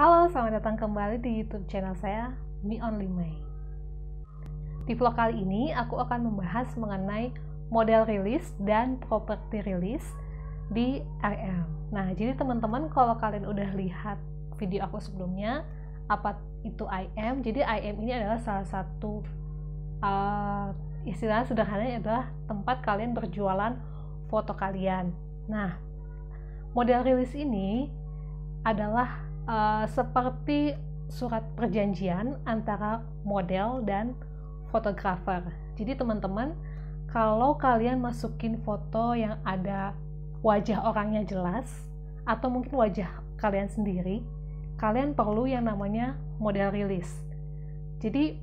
Halo, selamat datang kembali di YouTube channel saya, Me Only May. Di vlog kali ini, aku akan membahas mengenai model rilis dan properti rilis di IM. Nah, jadi teman-teman kalau kalian udah lihat video aku sebelumnya, apa itu IM? Jadi IM ini adalah salah satu istilah sederhananya adalah tempat kalian berjualan foto kalian. Nah, model rilis ini adalah seperti surat perjanjian antara model dan fotografer. Jadi teman-teman, kalau kalian masukin foto yang ada wajah orangnya jelas atau mungkin wajah kalian sendiri, kalian perlu yang namanya model rilis. Jadi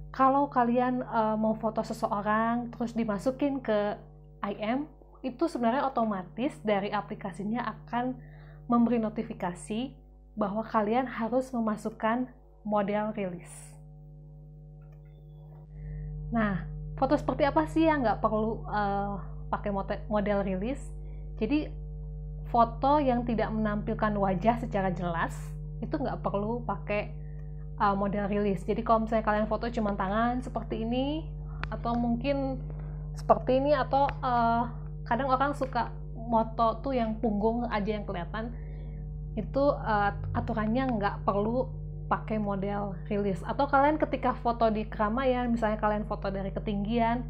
kalau kalian mau foto seseorang terus dimasukin ke IM, itu sebenarnya otomatis dari aplikasinya akan memberi notifikasi bahwa kalian harus memasukkan model rilis. Nah, foto seperti apa sih yang nggak perlu pakai model rilis? Jadi, foto yang tidak menampilkan wajah secara jelas itu nggak perlu pakai model rilis. Jadi, kalau misalnya kalian foto cuma tangan seperti ini, atau mungkin seperti ini, atau kadang orang suka moto tuh yang punggung aja yang kelihatan, itu aturannya nggak perlu pakai model rilis. Atau kalian ketika foto di keramaian, misalnya kalian foto dari ketinggian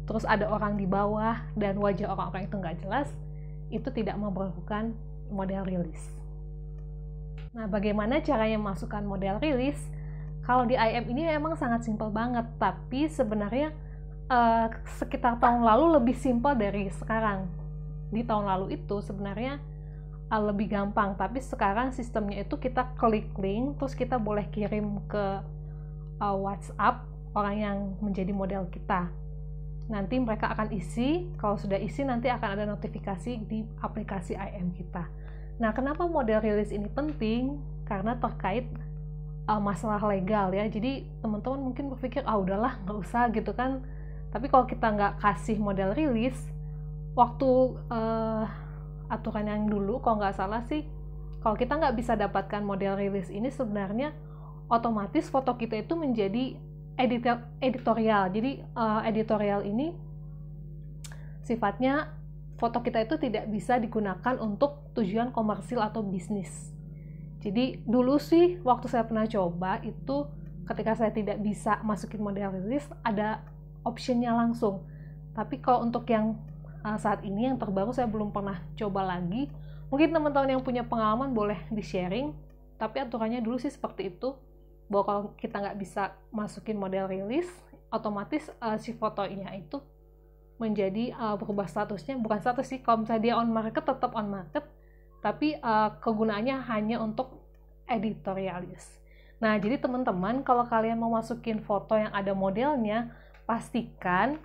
terus ada orang di bawah dan wajah orang-orang itu nggak jelas, itu tidak memerlukan model rilis. Nah, bagaimana caranya masukkan model rilis? Kalau di IM ini memang sangat simpel banget, tapi sebenarnya sekitar tahun lalu lebih simpel dari sekarang. Di tahun lalu itu sebenarnya lebih gampang, tapi sekarang sistemnya itu kita klik link terus kita boleh kirim ke WhatsApp orang yang menjadi model kita. Nanti mereka akan isi, kalau sudah isi nanti akan ada notifikasi di aplikasi IM kita. Nah, kenapa model rilis ini penting? Karena terkait masalah legal ya. Jadi teman-teman mungkin berpikir udahlah nggak usah gitu kan. Tapi kalau kita nggak kasih model rilis, waktu aturan yang dulu kalau nggak salah sih, kalau kita nggak bisa dapatkan model rilis ini, sebenarnya otomatis foto kita itu menjadi editorial. Jadi editorial ini sifatnya foto kita itu tidak bisa digunakan untuk tujuan komersil atau bisnis. Jadi dulu sih waktu saya pernah coba itu, ketika saya tidak bisa masukin model rilis, ada optionnya langsung. Tapi kalau untuk yang saat ini yang terbaru saya belum pernah coba lagi. Mungkin teman-teman yang punya pengalaman boleh di-sharing, tapi aturannya dulu sih seperti itu, bahwa kalau kita nggak bisa masukin model rilis, otomatis si fotonya itu menjadi berubah statusnya. Bukan status sih, kalau misalnya dia on market tetap on market, tapi kegunaannya hanya untuk editorialis. Nah, jadi teman-teman kalau kalian mau masukin foto yang ada modelnya, pastikan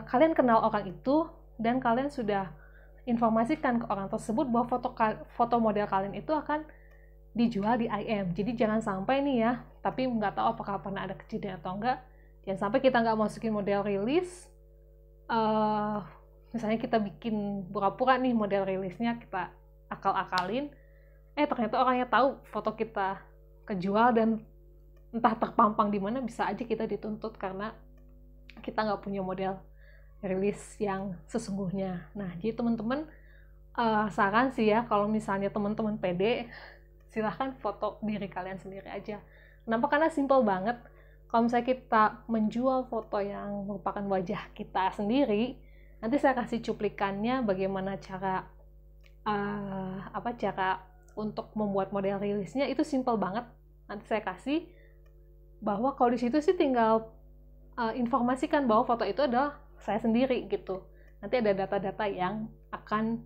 kalian kenal orang itu dan kalian sudah informasikan ke orang tersebut bahwa foto model kalian itu akan dijual di IM. Jadi jangan sampai nih ya, tapi nggak tahu apakah pernah ada kejadian atau enggak, jangan sampai kita nggak masukin model rilis. Misalnya kita bikin pura-pura nih model rilisnya, kita akal-akalin, ternyata orangnya tahu foto kita kejual dan entah terpampang di mana, bisa aja kita dituntut karena kita nggak punya model rilis yang sesungguhnya. Nah, jadi teman-teman, saran sih ya, kalau misalnya teman-teman pede, silahkan foto diri kalian sendiri aja. Kenapa? Karena simple banget. Kalau misalnya kita menjual foto yang merupakan wajah kita sendiri, nanti saya kasih cuplikannya bagaimana cara cara untuk membuat model rilisnya. Itu simple banget. Nanti saya kasih bahwa kalau di situ sih tinggal informasikan bahwa foto itu adalah saya sendiri gitu. Nanti ada data-data yang akan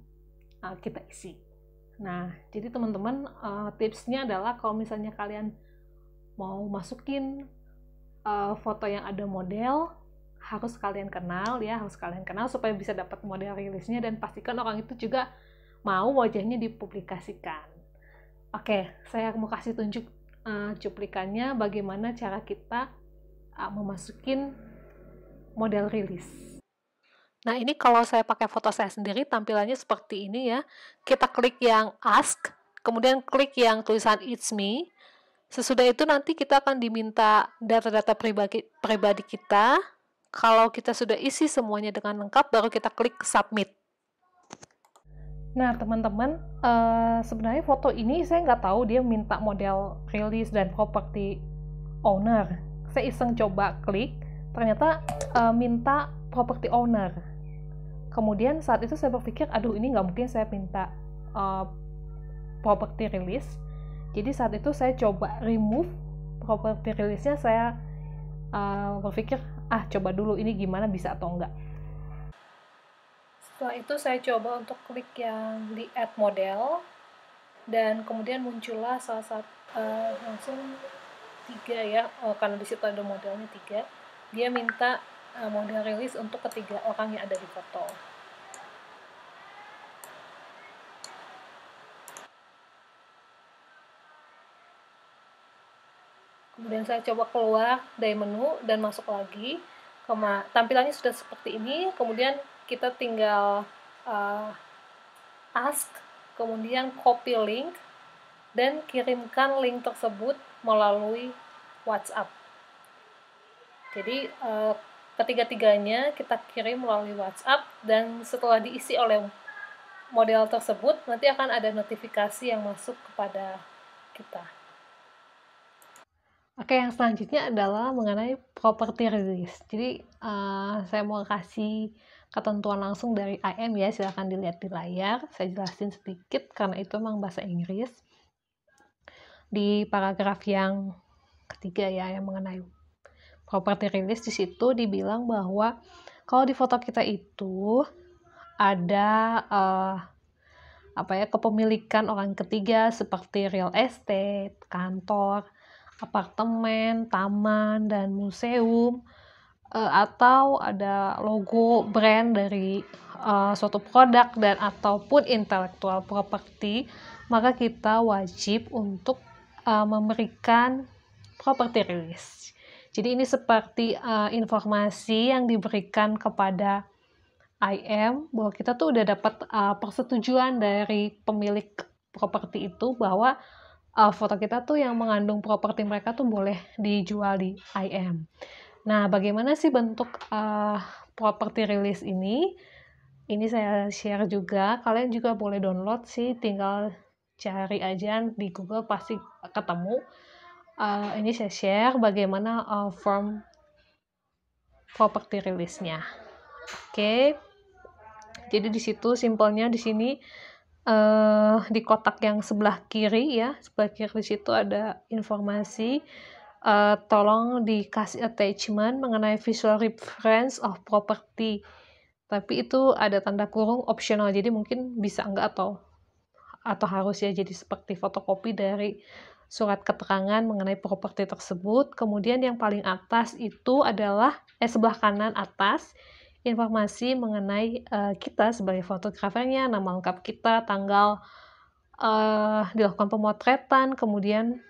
kita isi. Nah, jadi teman-teman, tipsnya adalah kalau misalnya kalian mau masukin foto yang ada model, harus kalian kenal ya, supaya bisa dapat model rilisnya, dan pastikan orang itu juga mau wajahnya dipublikasikan. Oke, saya mau kasih tunjuk cuplikannya bagaimana cara kita memasukin model rilis. Nah, ini kalau saya pakai foto saya sendiri, tampilannya seperti ini ya. Kita klik yang ask, kemudian klik yang tulisan It's Me. Sesudah itu nanti kita akan diminta data-data pribadi kita. Kalau kita sudah isi semuanya dengan lengkap, baru kita klik Submit. Nah, teman-teman, sebenarnya foto ini saya nggak tahu dia minta model release dan property owner. Saya iseng coba klik, ternyata minta property owner. Kemudian saat itu saya berpikir, aduh ini nggak mungkin saya minta property release. Jadi saat itu saya coba remove property release-nya. Saya berpikir, coba dulu ini gimana, bisa atau enggak. Setelah itu saya coba untuk klik yang di add model, dan kemudian muncullah salah satu langsung 3 ya, karena di situ ada modelnya 3. Dia minta model release untuk ketiga orang yang ada di foto. Kemudian saya coba keluar dari menu dan masuk lagi. Tampilannya sudah seperti ini. Kemudian kita tinggal ask, kemudian copy link, dan kirimkan link tersebut melalui WhatsApp. Jadi ketiga-tiganya kita kirim melalui WhatsApp, dan setelah diisi oleh model tersebut, nanti akan ada notifikasi yang masuk kepada kita. Oke, yang selanjutnya adalah mengenai property release. Jadi saya mau kasih ketentuan langsung dari IM ya, silahkan dilihat di layar. Saya jelasin sedikit karena itu memang bahasa Inggris. Di paragraf yang ketiga ya, yang mengenai property release, di situ dibilang bahwa kalau di foto kita itu ada kepemilikan orang ketiga seperti real estate, kantor, apartemen, taman, dan museum, atau ada logo brand dari suatu produk dan ataupun intellectual property, maka kita wajib untuk memberikan property release. Jadi ini seperti informasi yang diberikan kepada IM bahwa kita tuh udah dapat persetujuan dari pemilik properti itu bahwa foto kita tuh yang mengandung properti mereka tuh boleh dijual di IM. Nah, bagaimana sih bentuk property release ini? Ini saya share juga. Kalian juga boleh download sih, tinggal cari aja di Google pasti ketemu. Ini saya share bagaimana form property release-nya. Oke. Jadi di situ simpelnya di sini di kotak yang sebelah kiri ya, sebelah kiri di situ ada informasi. Tolong dikasih attachment mengenai visual reference of property. Tapi itu ada tanda kurung optional, jadi mungkin bisa enggak atau harus ya, jadi seperti fotokopi dari surat keterangan mengenai properti tersebut. Kemudian yang paling atas itu adalah sebelah kanan atas informasi mengenai kita sebagai fotografernya, nama lengkap kita, tanggal dilakukan pemotretan, kemudian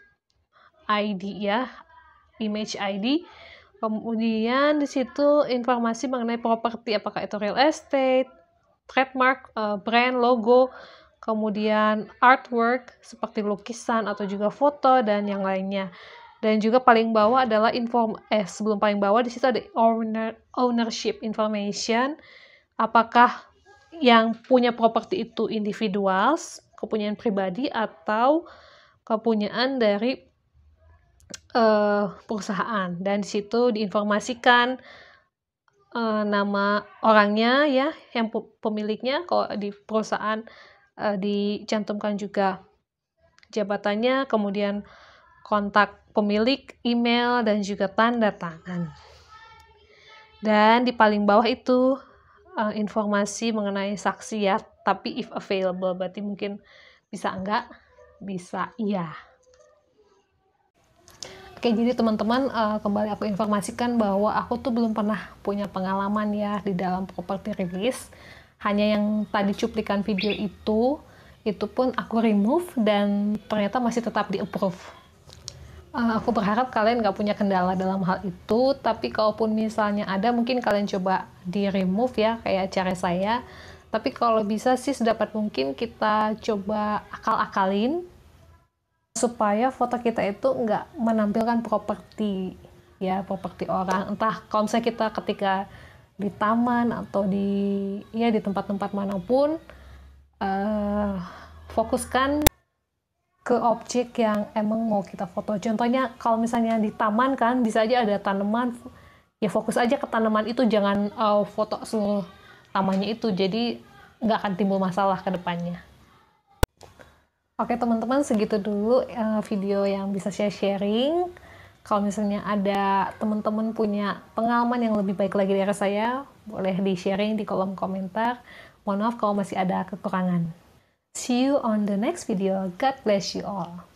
ID ya, image ID. Kemudian di situ informasi mengenai properti, apakah itu real estate, trademark, brand, logo, kemudian artwork seperti lukisan atau juga foto dan yang lainnya. Dan juga paling bawah adalah sebelum paling bawah di situ ada ownership information. Apakah yang punya properti itu individuals, kepunyaan pribadi, atau kepunyaan dari perusahaan. Dan di situ diinformasikan nama orangnya ya, yang pemiliknya. Kalau di perusahaan dicantumkan juga jabatannya, kemudian kontak pemilik, email, dan juga tanda tangan. Dan di paling bawah itu informasi mengenai saksi ya, tapi if available, berarti mungkin bisa enggak, bisa iya. Oke, jadi teman-teman, kembali aku informasikan bahwa aku tuh belum pernah punya pengalaman ya di dalam property release. Hanya yang tadi cuplikan video itu pun aku remove dan ternyata masih tetap di approve. Aku berharap kalian nggak punya kendala dalam hal itu, tapi kalaupun misalnya ada, mungkin kalian coba di remove ya, kayak cara saya. Tapi kalau bisa sih sedapat mungkin kita coba akal-akalin supaya foto kita itu nggak menampilkan properti, ya, properti orang. Entah kalau misalnya kita ketika di taman atau di tempat-tempat manapun, fokuskan ke objek yang emang mau kita foto. Contohnya kalau misalnya di taman kan bisa aja ada tanaman, ya fokus aja ke tanaman itu, jangan foto seluruh tamannya itu, jadi nggak akan timbul masalah ke depannya. Oke teman-teman, segitu dulu video yang bisa saya sharing. Kalau misalnya ada teman-teman punya pengalaman yang lebih baik lagi dari saya, boleh di-sharing di kolom komentar. Mohon maaf kalau masih ada kekurangan. See you on the next video. God bless you all.